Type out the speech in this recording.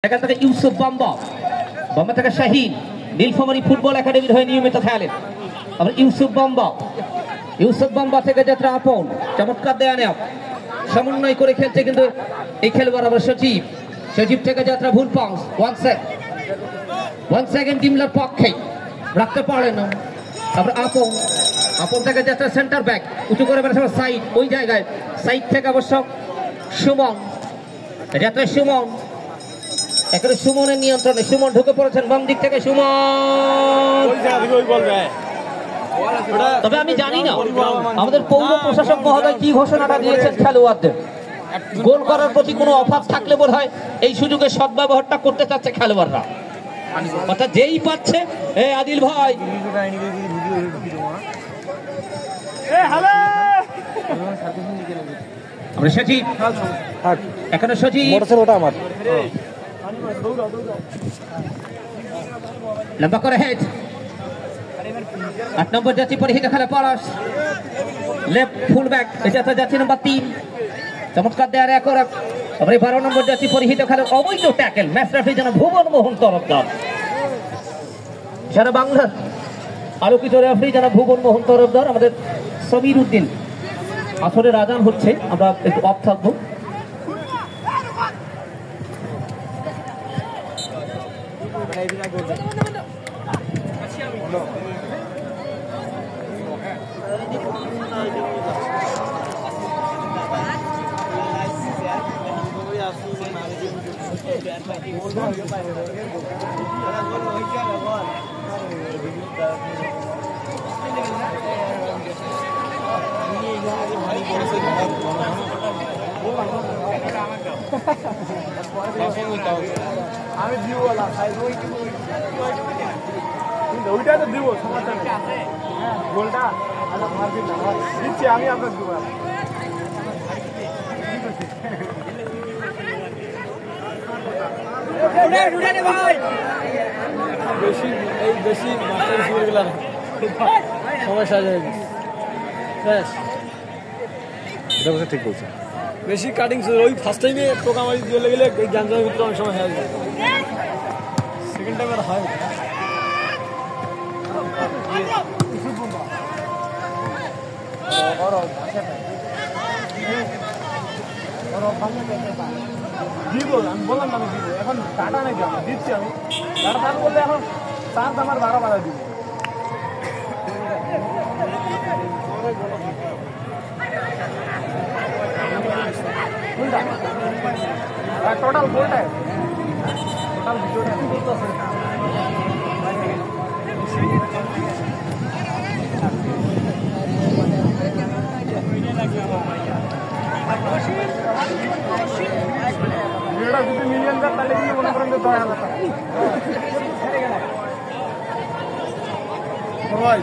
এখান থেকে ইউসুফ বাম্বা, বাম্বা থেকে শাহিন, নীলফামারী ফুটবল একাডেমির হয়ে নিয়মিত খেলেন। আবার ইউসুফ বাম্বা থেকে যাত্রা আপন, চমৎকার দেয়া নেয়া সমন্বয় করে খেলছে কিন্তু এই খেলোয়াড়। আবার সজীব থেকে যাত্রা ভুল পাস, ওয়ান সেকেন্ড টিমলার পক্ষে রাখতে পারে না। তারপর আপন থেকে যাত্রা সেন্টার ব্যাক, উঁচু করে বেড়েছে সাইড, ওই জায়গায় সাইড থেকে অবশ্য সুমন, যাত্রা সুমন, এখানে সুমনের নিয়ন্ত্রণে সুমন ঢুকে পড়েছেন বাম দিক থেকে সুমন। তবে আমি জানি না আমাদের পৌর প্রশাসক মহোদয় কি ঘোষণাটা দিয়েছেন খেলোয়াড়দের। গোল করার প্রতি কোনো অভাব থাকলে বোধ হয় এই সুযোগে সদ্ব্যবহারটা করতে চাচ্ছে খেলোয়াড়রা, অর্থাৎ যেই পাচ্ছে। আদিল ভাই সচিব, এখানে সচিব লম্বা করে হেড, 8 নম্বর যাচ্ছি পরিহিত খেলা পরশ, লেফট ফুল ব্যাক, এটা যাচ্ছি নাম্বার 3, চমৎকার দেয়ার এক। আবার 12 নম্বর যাচ্ছি পরিহিত খেলা অবৈধ ট্যাকেল, ম্যাচ রেফারি যেন ভুবন মোহন তরফদার, সারা বাংলার আলোকিত রেফারি যেন ভুবন মোহন তরফদার। আমাদের সমীর উদ্দিন, আসরের আজান হচ্ছে, আমরা একটু অফ থাকবো। আমি দিব ওইটা তো দিব, সমস্যা নেই। গোলটা দিচ্ছি আমি, আপনার দিব। বেশি সমস্যা ঠিক বলছে, বেশি কাটিং ওই ফার্স্ট টাইমে পোকামারি চলে গেলে গ্যাঞ্জামের ভিতরে অনেক সময় হয়ে যায়, সেকেন্ড টাইম আর হয়। দিব আমি বললাম আমি দিব, এখন টাটা নাকি আমি দিচ্ছি, আমি টাটা টান বললে এখন তার আমার 12 বাধা দিব। টোটাল গোলটা টোটাল ভিডিওটা ভিডিওটা যদি মিলিয়ন যায় তাহলে কিন্তু মনে করেন যে 10,000 টাকা সবাই।